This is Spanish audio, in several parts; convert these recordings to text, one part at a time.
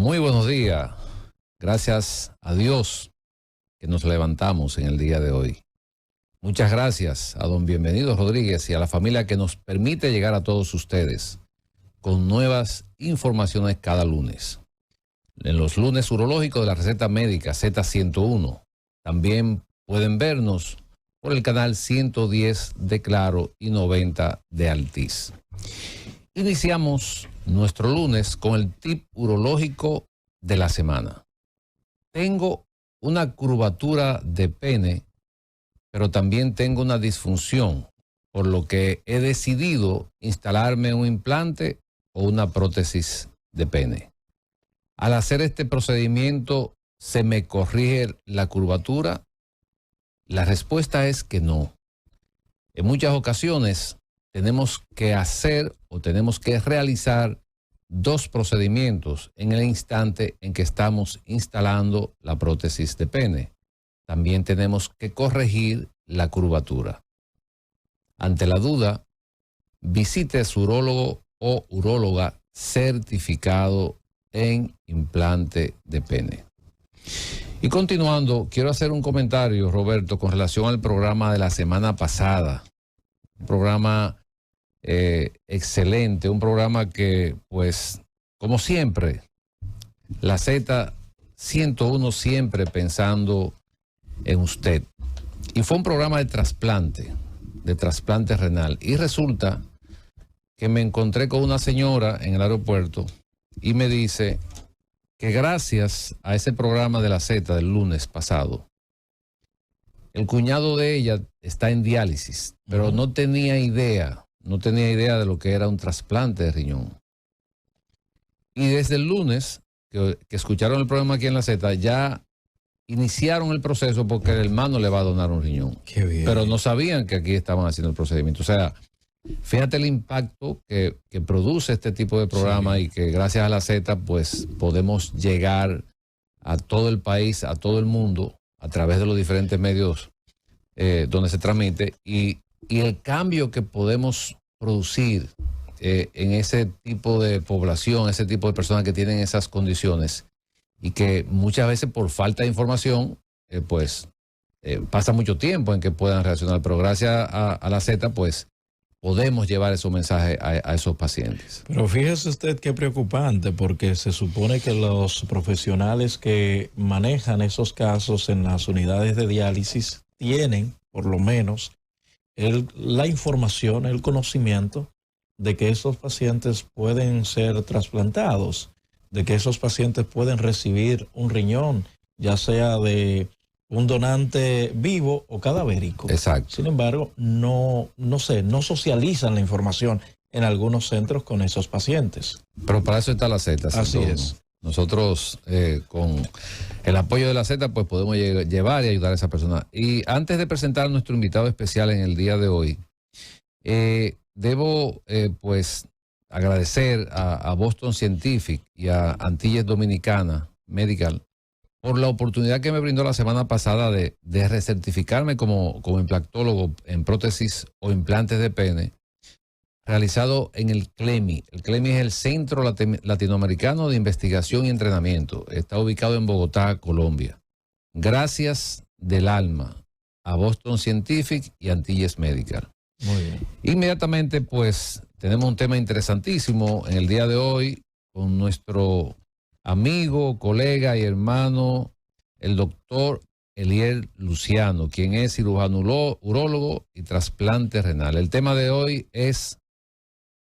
Muy buenos días. Gracias a Dios que nos levantamos en el día de hoy. Muchas gracias a don Bienvenido Rodríguez y a la familia que nos permite llegar a todos ustedes con nuevas informaciones cada lunes. En los lunes urológicos de la receta médica Z101. También pueden vernos por el canal 110 de Claro y 90 de Altiz. Iniciamos nuestro lunes con el tip urológico de la semana. Tengo una curvatura de pene, pero también tengo una disfunción, por lo que he decidido instalarme un implante o una prótesis de pene. Al hacer este procedimiento, ¿se me corrige la curvatura? La respuesta es que no. En muchas ocasiones tenemos que hacer o tenemos que realizar dos procedimientos en el instante en que estamos instalando la prótesis de pene. También tenemos que corregir la curvatura. Ante la duda, visite a su urólogo o uróloga certificado en implante de pene. Y continuando, quiero hacer un comentario, Roberto, con relación al programa de la semana pasada. Un programa excelente, un programa que, pues, como siempre, la Z101 siempre pensando en usted. Y fue un programa de trasplante renal. Y resulta que me encontré con una señora en el aeropuerto y me dice que gracias a ese programa de la Z del lunes pasado, el cuñado de ella está en diálisis, pero no tenía idea de lo que era un trasplante de riñón. Y desde el lunes, que escucharon el programa aquí en la Z, ya iniciaron el proceso porque el hermano le va a donar un riñón. Qué bien. Pero no sabían que aquí estaban haciendo el procedimiento. O sea, fíjate el impacto que produce este tipo de programa, sí, y que gracias a la Z pues podemos llegar a todo el país, a todo el mundo, a través de los diferentes medios donde se transmite y el cambio que podemos producir en ese tipo de población, ese tipo de personas que tienen esas condiciones y que muchas veces por falta de información pasa mucho tiempo en que puedan reaccionar, pero gracias a la Z pues podemos llevar esos mensajes a esos pacientes. Pero fíjese usted qué preocupante, porque se supone que los profesionales que manejan esos casos en las unidades de diálisis tienen, por lo menos, la información, el conocimiento de que esos pacientes pueden ser trasplantados, de que esos pacientes pueden recibir un riñón, ya sea de un donante vivo o cadavérico. Exacto. Sin embargo, no socializan la información en algunos centros con esos pacientes. Pero para eso está la Z. Así es. Nosotros con el apoyo de la Z pues podemos llevar y ayudar a esa persona. Y antes de presentar a nuestro invitado especial en el día de hoy, debo pues agradecer a Boston Scientific y a Antilles Dominicana Medical por la oportunidad que me brindó la semana pasada de recertificarme como implantólogo en prótesis o implantes de pene, realizado en el CLEMI. El CLEMI es el Centro Latinoamericano de Investigación y Entrenamiento. Está ubicado en Bogotá, Colombia. Gracias del alma a Boston Scientific y Antilles Medical. Muy bien. Inmediatamente, pues, tenemos un tema interesantísimo en el día de hoy con nuestro amigo, colega y hermano, el doctor Eliel Luciano, quien es cirujano urólogo y trasplante renal. El tema de hoy es: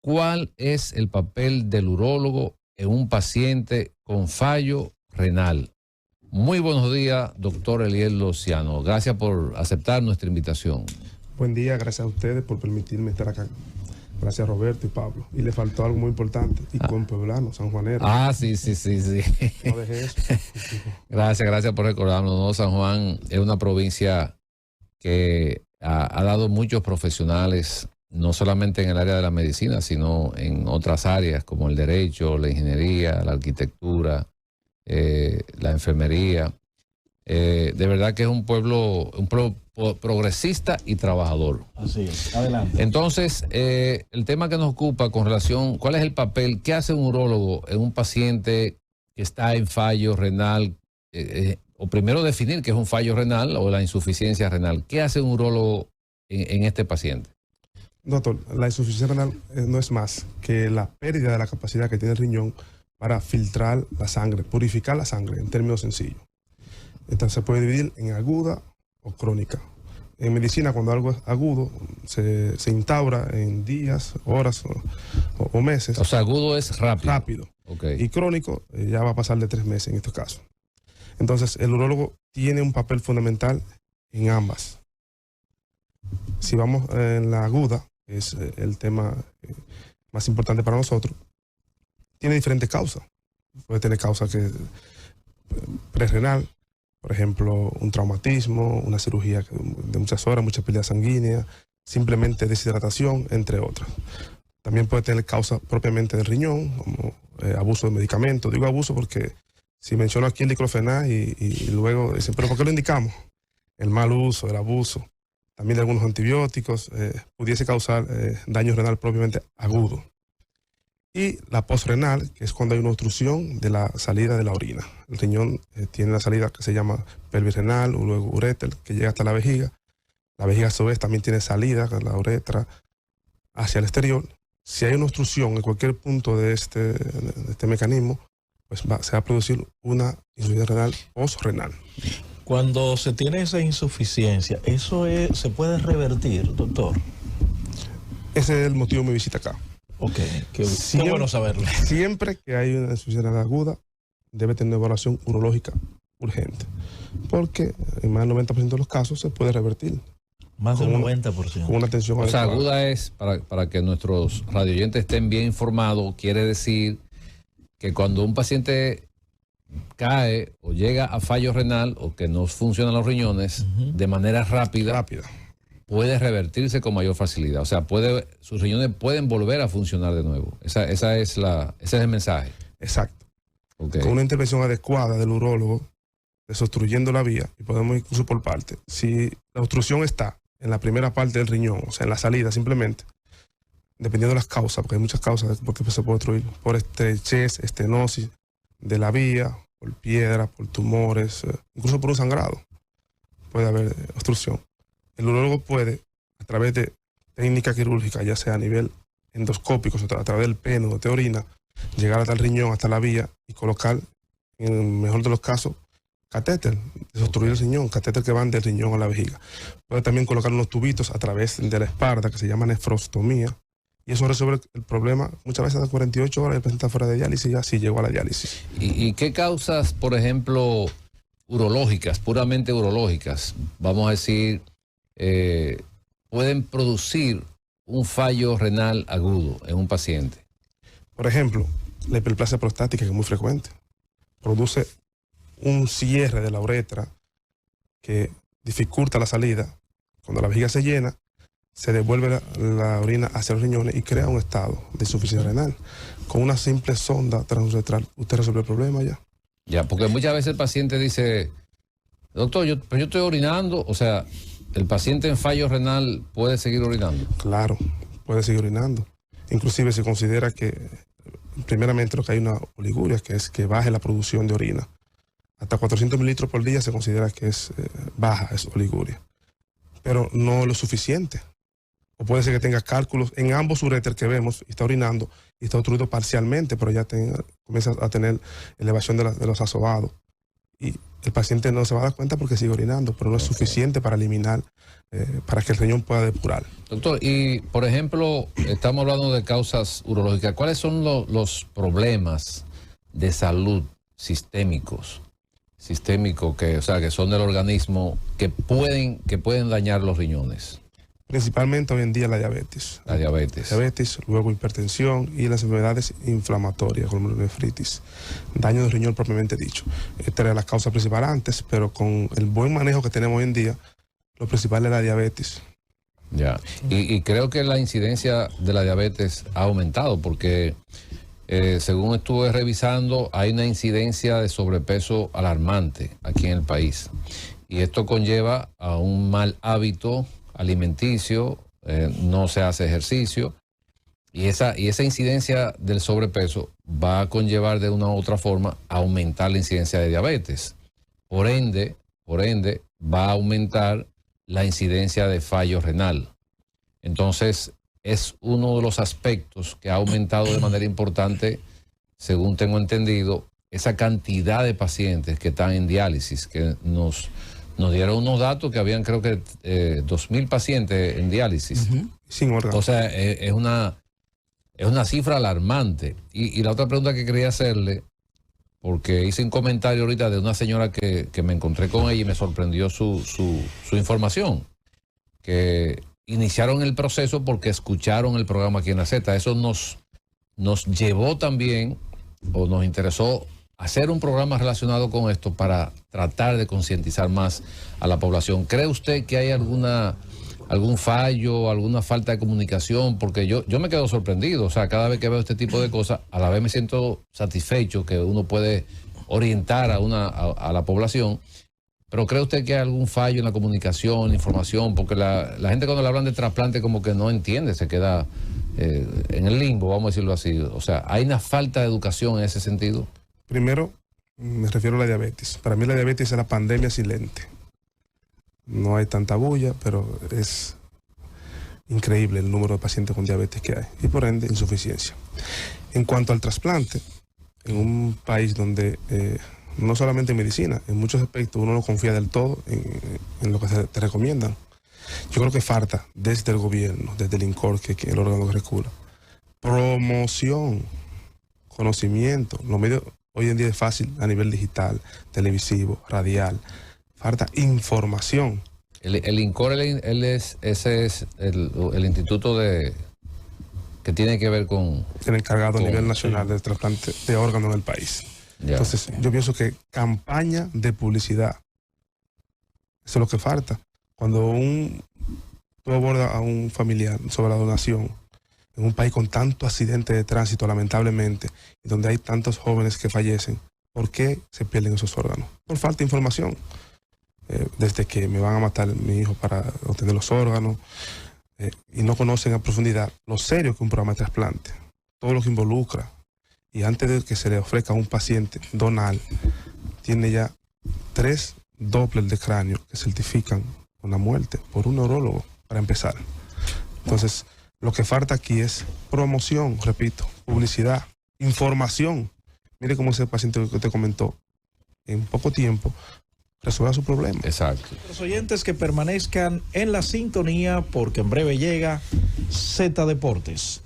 ¿cuál es el papel del urólogo en un paciente con fallo renal? Muy buenos días, doctor Eliel Luciano. Gracias por aceptar nuestra invitación. Buen día, gracias a ustedes por permitirme estar acá. Gracias a Roberto y Pablo. Y le faltó algo muy importante, y con pueblano, sanjuanero. Sí. No dejé eso. Gracias por recordarnos. ¿No? San Juan es una provincia que ha dado muchos profesionales, no solamente en el área de la medicina, sino en otras áreas como el derecho, la ingeniería, la arquitectura, la enfermería. De verdad que es un pueblo progresista y trabajador. Así es. Adelante. Entonces, el tema que nos ocupa con relación, ¿cuál es el papel? ¿Qué hace un urólogo en un paciente que está en fallo renal, o primero definir qué es un fallo renal o la insuficiencia renal. ¿Qué hace un urólogo en este paciente? Doctor, la insuficiencia renal no es más que la pérdida de la capacidad que tiene el riñón para filtrar la sangre, purificar la sangre, en términos sencillos. Entonces se puede dividir en aguda o crónica. En medicina, cuando algo es agudo, se instaura en días, horas o meses. O sea, agudo es rápido. Rápido. Okay. Y crónico ya va a pasar de 3 meses en estos casos. Entonces, el urólogo tiene un papel fundamental en ambas. Si vamos en la aguda, que es el tema más importante para nosotros, tiene diferentes causas. Puede tener causa que prerrenal, por ejemplo, un traumatismo, una cirugía de muchas horas, mucha pérdida sanguínea, simplemente deshidratación, entre otras. También puede tener causa propiamente del riñón, como abuso de medicamentos. Digo abuso porque si menciono aquí el diclofenac y luego dicen, ¿pero por qué lo indicamos? El mal uso, el abuso, también de algunos antibióticos, pudiese causar daño renal propiamente agudo. Y la postrenal, que es cuando hay una obstrucción de la salida de la orina. El riñón tiene la salida que se llama pelvis-renal o luego uréter, que llega hasta la vejiga. La vejiga a su vez también tiene salida, la uretra, hacia el exterior. Si hay una obstrucción en cualquier punto de este mecanismo, pues se va a producir una insuficiencia renal postrenal. Cuando se tiene esa insuficiencia, ¿eso se puede revertir, doctor? Ese es el motivo de mi visita acá. Ok, qué bueno saberlo. Siempre que hay una insuficiencia renal aguda, debe tener una evaluación urológica urgente, porque en más del 90% de los casos se puede revertir. Más del 90%. Con una atención adecuada. O sea, adecuada. aguda es, para que nuestros radioyentes estén bien informados, quiere decir que cuando un paciente cae o llega a fallo renal o que no funcionan los riñones de manera rápida, puede revertirse con mayor facilidad. O sea, sus riñones pueden volver a funcionar de nuevo. Ese es el mensaje. Exacto. Okay. Con una intervención adecuada del urólogo, desobstruyendo la vía, y podemos ir incluso por parte. Si la obstrucción está en la primera parte del riñón, o sea, en la salida simplemente, dependiendo de las causas, porque hay muchas causas porque se puede obstruir por estrechez, estenosis de la vía, por piedra, por tumores, incluso por un sangrado. Puede haber obstrucción. El urólogo puede, a través de técnica quirúrgica, ya sea a nivel endoscópico, o sea, a través del pene o de orina, llegar hasta el riñón, hasta la vía y colocar, en el mejor de los casos, catéter, desobstruir el riñón, catéter que van del riñón a la vejiga. Puede también colocar unos tubitos a través de la espalda que se llama nefrostomía, y eso resuelve el problema muchas veces a 48 horas el paciente está fuera de diálisis y así llegó a la diálisis. ¿Y qué causas, por ejemplo, urológicas, puramente urológicas, vamos a decir, pueden producir un fallo renal agudo en un paciente? Por ejemplo, la hiperplasia prostática, que es muy frecuente, produce un cierre de la uretra que dificulta la salida. Cuando la vejiga se llena, se devuelve la orina hacia los riñones y crea un estado de insuficiencia renal. Con una simple sonda transuretral, usted resuelve el problema ya. Ya, porque muchas veces el paciente dice, doctor, yo estoy orinando, o sea, ¿el paciente en fallo renal puede seguir orinando? Claro, puede seguir orinando. Inclusive se considera que, primeramente, lo que hay una oliguria, que es que baje la producción de orina. Hasta 400 mililitros por día se considera que es baja, es oliguria. Pero no lo suficiente. O puede ser que tenga cálculos en ambos uréter que vemos y está orinando y está obstruido parcialmente, pero ya comienza a tener elevación de los asobados. Y el paciente no se va a dar cuenta porque sigue orinando, pero no es suficiente para eliminar, para que el riñón pueda depurar. Doctor, y por ejemplo, estamos hablando de causas urológicas. ¿Cuáles son los problemas de salud sistémicos que son del organismo que pueden dañar los riñones? Principalmente hoy en día la diabetes. La diabetes. Diabetes, luego hipertensión y las enfermedades inflamatorias, como la nefritis, daño del riñón propiamente dicho. Esta era la causa principal antes, pero con el buen manejo que tenemos hoy en día, lo principal es la diabetes. Ya, y creo que la incidencia de la diabetes ha aumentado porque, según estuve revisando, hay una incidencia de sobrepeso alarmante aquí en el país. Y esto conlleva a un mal hábito alimenticio, no se hace ejercicio Y esa incidencia del sobrepeso va a conllevar de una u otra forma a aumentar la incidencia de diabetes. Por ende, va a aumentar la incidencia de fallo renal. Entonces, es uno de los aspectos que ha aumentado de manera importante, según tengo entendido, esa cantidad de pacientes que están en diálisis, que nos dieron unos datos que habían, creo que 2.000 pacientes en diálisis. Sin órgano. O sea, es una cifra alarmante. Y la otra pregunta que quería hacerle, porque hice un comentario ahorita de una señora que me encontré con ella y me sorprendió su información, que iniciaron el proceso porque escucharon el programa aquí en la Z. Eso nos llevó también, o nos interesó, hacer un programa relacionado con esto para tratar de concientizar más a la población. ¿Cree usted que hay algún fallo, alguna falta de comunicación? Porque yo me quedo sorprendido. O sea, cada vez que veo este tipo de cosas, a la vez me siento satisfecho que uno puede orientar a la población. Pero ¿cree usted que hay algún fallo en la comunicación, la información? Porque la gente cuando le hablan de trasplante como que no entiende, se queda en el limbo, vamos a decirlo así. O sea, ¿hay una falta de educación en ese sentido? Primero, me refiero a la diabetes. Para mí la diabetes es la pandemia silente. No hay tanta bulla, pero es increíble el número de pacientes con diabetes que hay y por ende insuficiencia. En cuanto al trasplante, en un país donde no solamente en medicina, en muchos aspectos uno no confía del todo en lo que te recomiendan. Yo creo que falta desde el gobierno, desde el INCOR, que es el órgano que regula, promoción, conocimiento. Los medios hoy en día es fácil a nivel digital, televisivo, radial. Falta información. El INCOR, ese es el instituto que tiene que ver con... El encargado a nivel nacional del trasplante de órganos en el país. Ya. Entonces, yo pienso que campaña de publicidad, eso es lo que falta. Cuando tú abordas a un familiar sobre la donación, en un país con tanto accidente de tránsito, lamentablemente, y donde hay tantos jóvenes que fallecen, ¿por qué se pierden esos órganos? Por falta de información. Desde que me van a matar mi hijo para obtener los órganos, y no conocen a profundidad lo serio que es un programa de trasplante, todo lo que involucra. Y antes de que se le ofrezca a un paciente donar, tiene ya 3 Doppler de cráneo que certifican una muerte por un neurólogo, para empezar. Entonces, lo que falta aquí es promoción, repito, publicidad, información. Mire cómo ese paciente que te comentó, en poco tiempo, resuelva su problema. Exacto. Los oyentes que permanezcan en la sintonía, porque en breve llega Z Deportes.